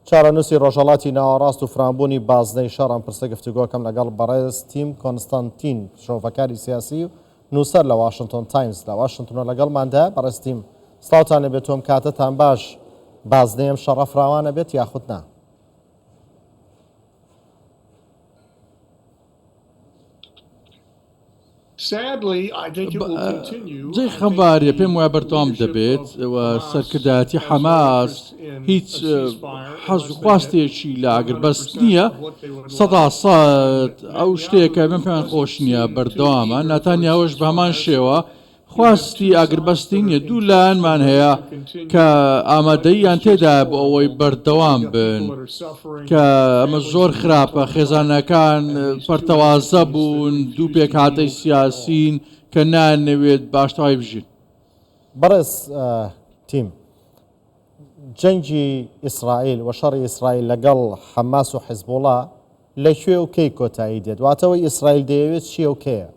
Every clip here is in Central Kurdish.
چارەنووسی ڕۆژهەڵاتی ناوەڕاست و فرانبوونی بازنەی شەڕ پرسە گفتوگۆکەم لەگەڵ بەڕێز تیم کۆنستانتین شۆڤەکاری سیاسی و نووسەر لە واشنگتن تایمز لە واشنگتنۆ لەگەڵماندا. بەڕێز تیم سڵاوتانە بێت، تۆم کاتتان باش، بازنەیەم شەڕە فراوانە بێت یاخود نا؟ جێی خەبارە پێم وایە بەردەوام دەبێت و سەرکردایەتی حەماس هیچ حەز و خواستێکی لە ئاگربەست نییە. 100% ئەو شتێکە من پێیان خۆش نییە بەردەوامە. ناتانیاوەش بە هەمان شێوە خواستی ئاگربەستی نییە. دوو لایەنمان هەیە کە ئامادەییان تێدایە بۆ ئەوەی بەردەوام بن کە ئەمە زۆر خراپە. خێزانەکان پەرتەوازە بوون، دوو پێکهاتەی سیاسین کە نانەوێت باشتەوای بژین. بەڕێز تیم، جەنگی ئیسرائیل و شەڕی ئیسرائیل لەگەڵ حەماس و حیزبوڵا لەکوێ و کەی کۆتایی دێت؟ واتەوەی ئیسرائیل دەیەوێت چیە و کەیە؟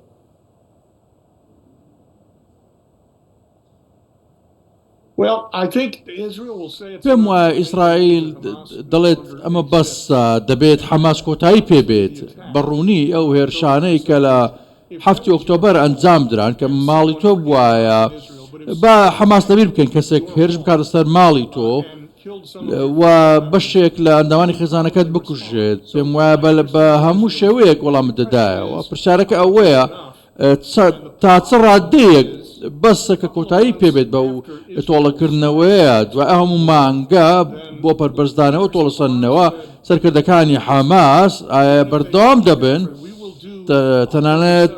پێم وایە ئیسرائیل دەڵێت ئەمە بەس دەبێت حەماس کۆتایی پێبێت بەڕوونی ئەو هێرشانەی کە لە 7 ئۆکتۆبەر ئەنجام دران کە ماڵی تۆ بواە بە حەماس لەبیر بکەن کەسێک هێرش بکاتە سەر ماڵی تۆ و بەشێک لە ئەندامانی خێزانەکەت بکوژێت. پێم وایە بە هەموو شێوەیەک وەڵامت دەدایەوە. پرسیارەکە ئەوەیە تا چ ڕادەیەک بەسە کە کۆتایی پێبێت بە و تۆڵەکردنەوەیە دوای هەموو مانگە بۆ پەربەرزدانەوە تۆڵەسەنەوە سەرکردەکانی حەماس ئایا بەردەوام دەبن؟ تەنانەت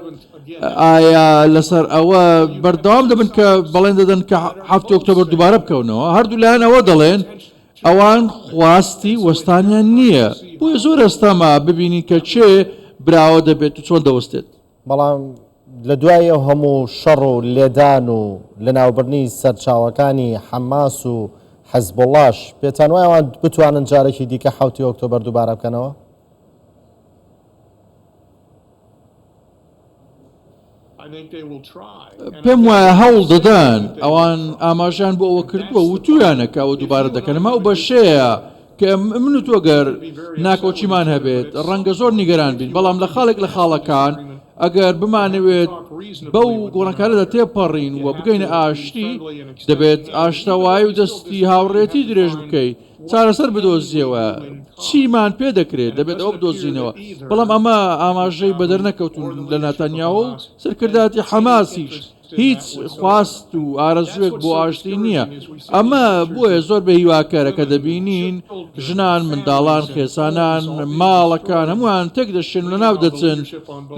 ئایا لەسەر ئەوە بەردەوام دەبن کە بەڵێن دەدەن کە 7 ئۆکتۆبەر دووبارە بکەونەوە؟ هەردوو لایەن ئەوە دەڵێن ئەوان خواستی وەستانیان نییە. بۆیە زۆر ئەستەما ببینی کە چێ براوە دەبێت و چۆن دەوەستێت. بەڵام لە دوای ئەو هەموو شەڕ و لێدان و لەناوبردنی سەرچاوەکانی حەماس و حەزبوڵاش پێتان وایە ئەوان بتوانن جارێکی دیکە 7 ئۆکتۆبەر دووبارە بکەنەوە؟ پێم وایە هەوڵ دەدەن. ئەوان ئاماژیان بۆ ئەوە کردووە وتویانە کە ئەوە دووبارە دەکەنەوە ئەو بەشەیە کە من و تۆگەر ناکۆچیمان هەبێت ڕەنگە زۆر نیگەران بین. بەڵام لە خاڵێک لە خاڵەکان ئەگەر بمانەوێت بەو گۆڕانکارەدا تێپەڕین و بگەینە ئاشتی دەبێت ئاشتەوایی و دەستی هاوڕێتی درێژ بکەیت، چارەسەر بدۆزیەوە. چیمان پێ دەکرێت دەبێت ئەوە بدۆزینەوە. بەڵام ئەمە ئاماژەی بەدەر نەکەوتون لە ناتانیاهو و سەرکردایەتی حەماسیش هیچ خواست و ئارەزوێک بۆ ئاشتی نییە. ئەمە بۆیە زۆر بە هیواکەرە کە دەبینین ژنان، منداڵان، خێسانان، ماڵەکان هەمووان تێک دەشێن و لەناو دەچن.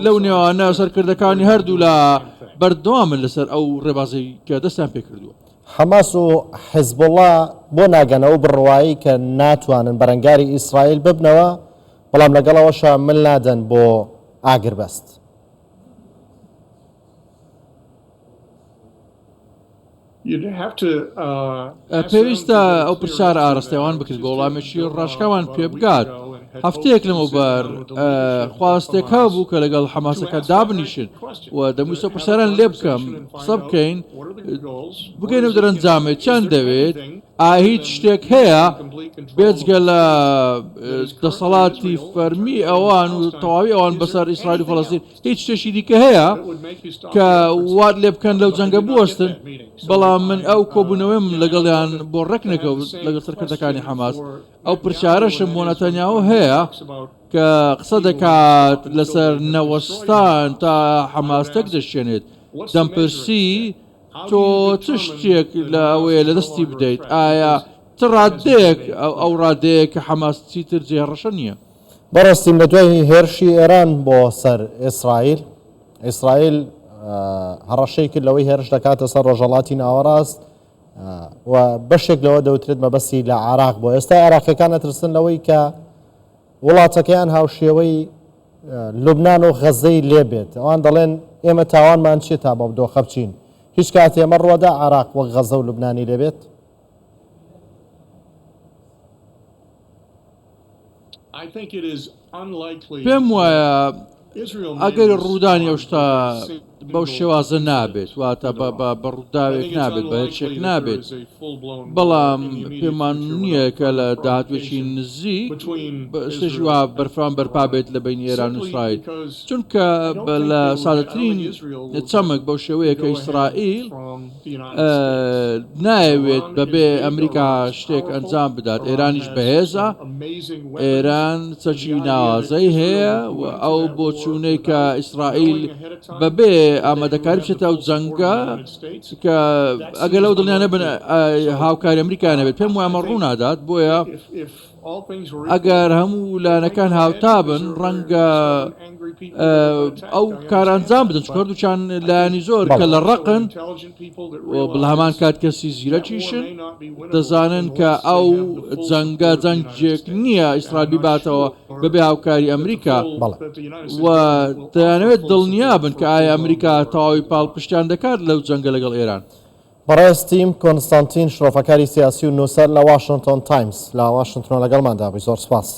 لەو نێوانە سەرکردەکانی هەردوو لە بەردەوامن لەسەر ئەو ڕێبازەی کە دەستیان پێ کردووە. حەماس و حیزبوڵا بۆ ناگەنەوە بڕوایی کە ناتوانن بەرەنگاری ئیسرائیل ببنەوە، بەڵام لەگەڵەوەشە من نادەن بۆ ئاگربەست. پێویستە ئەو پرسیارە ئاراستەوان بکرێت بە وەڵامێکی ڕاشکاوان پێ بگات. هەفتەیەک لەمەوبەر خواستێکا بوو کە لەگەڵ حەماسەکە دابنیشن و دەمویستە پرسیاران لێ بکەم، قسە بکەین، بگەینە دەرەنجامێت چەند دەوێت. هیچ شتێک هەیە بێجگە لە دەسەڵاتی فەرمی ئەوان و تەواوی ئەوان بەسەر ئیسرائیل و فەڵەستین هیچ شتێکی دیکە هەیە کە وات لێ بکەن لەو جەنگە بوەستن؟ بەڵام من ئەو کۆبوونەوەیم لەگەڵیان بۆ ڕێک نەکەوت لەگەڵ سەرکردەکانی حەماس. ئەو پرسیارەشم بۆ نەتەنیاهو هەیە کە قسە دەکات لەسەر نەوەستان تا حەماس تێک دەشێنێت. دەمپرسی تۆ چ شتێک لە ئەوەیە لە دەستی بدەیت؟ ئایا چ ڕادەیەک ئەو ڕادەیە کە حەماس چیتر جێڕەشە نییە؟ بەڕاستیم لە دوای هێرشی ئێران بۆ سەر ئیسرائیل هەڕەشەی کرد لەوەی هێرش دەکاتە سەر ڕۆژهەڵاتی ناوەڕاست و بەشێک لەوە دەوترێت مەبەستی لە عێراق بۆ. ئێستا عێراقیەکان ئەترسن لەوەی کە وڵاتەکەیان هاوشێوەی لوبنان و غەزەی لێبێت. ئەوان دەڵێن ئێمە تاوانمان چێت تا بۆ دۆخە بچین، هیچ کاتی ئەمە ڕوەدا عێراق وەک غەزە و لوبنانی لێبێت؟ پێم وایە ئەگەر ڕوودانی ئەو شتە بەو شێوازە نابێت واتە بە ڕووداوێک نابێت بە هیچێک نابێت بەڵام پێمان نییە کە لە داهاتوێکی نزیک سێژی وا بەرفران بەرپا بێت لە بینی ئێران و ئیسرائیل چونکە لە سادەترین چەمک بەو شێوەیە کە ئیسرائیل نایەوێت بەبێ ئەمریکا شتێک ئەنجام بدات ئێرانیش بەهێزە ئێران چەکی ناوازەی هەیە و ئەو بۆچوونەی کە ئیسرائیل بەبێ ئامادەکاری بچێتە ئەو جەنگە کە ئەگەر لەو دڵیانە بن هاوکاری ئەمریکا نەبێت پێم وایە ئەمە ڕوونادات بۆیە ئەگەر هەموو لایەنەکان هاوتا بن ڕەنگە ئەو کارانجام بدەن چکە دووچان لایەنی زۆر کە لە ڕقن بڵ هەمان کات کەسی زیرەکیشن دەزانن کە ئەو جەنگە جەنگێک نییە ئیسرائیل بیباتەوە بەبێ هاوکاری ئەمریکا و دەیانەوێت دڵنیا بن کە ئایا ئەمریکا تەواوی پاڵپشتیان دەکات لەو جەنگە لەگەڵ ئێران. بەڕێستیم کۆنستانتین شرۆفەکاری سیاسی و نووسەر لە واشنگتن تایمز لە واشنگتن لەگەڵماندا بووی زۆر سپاس.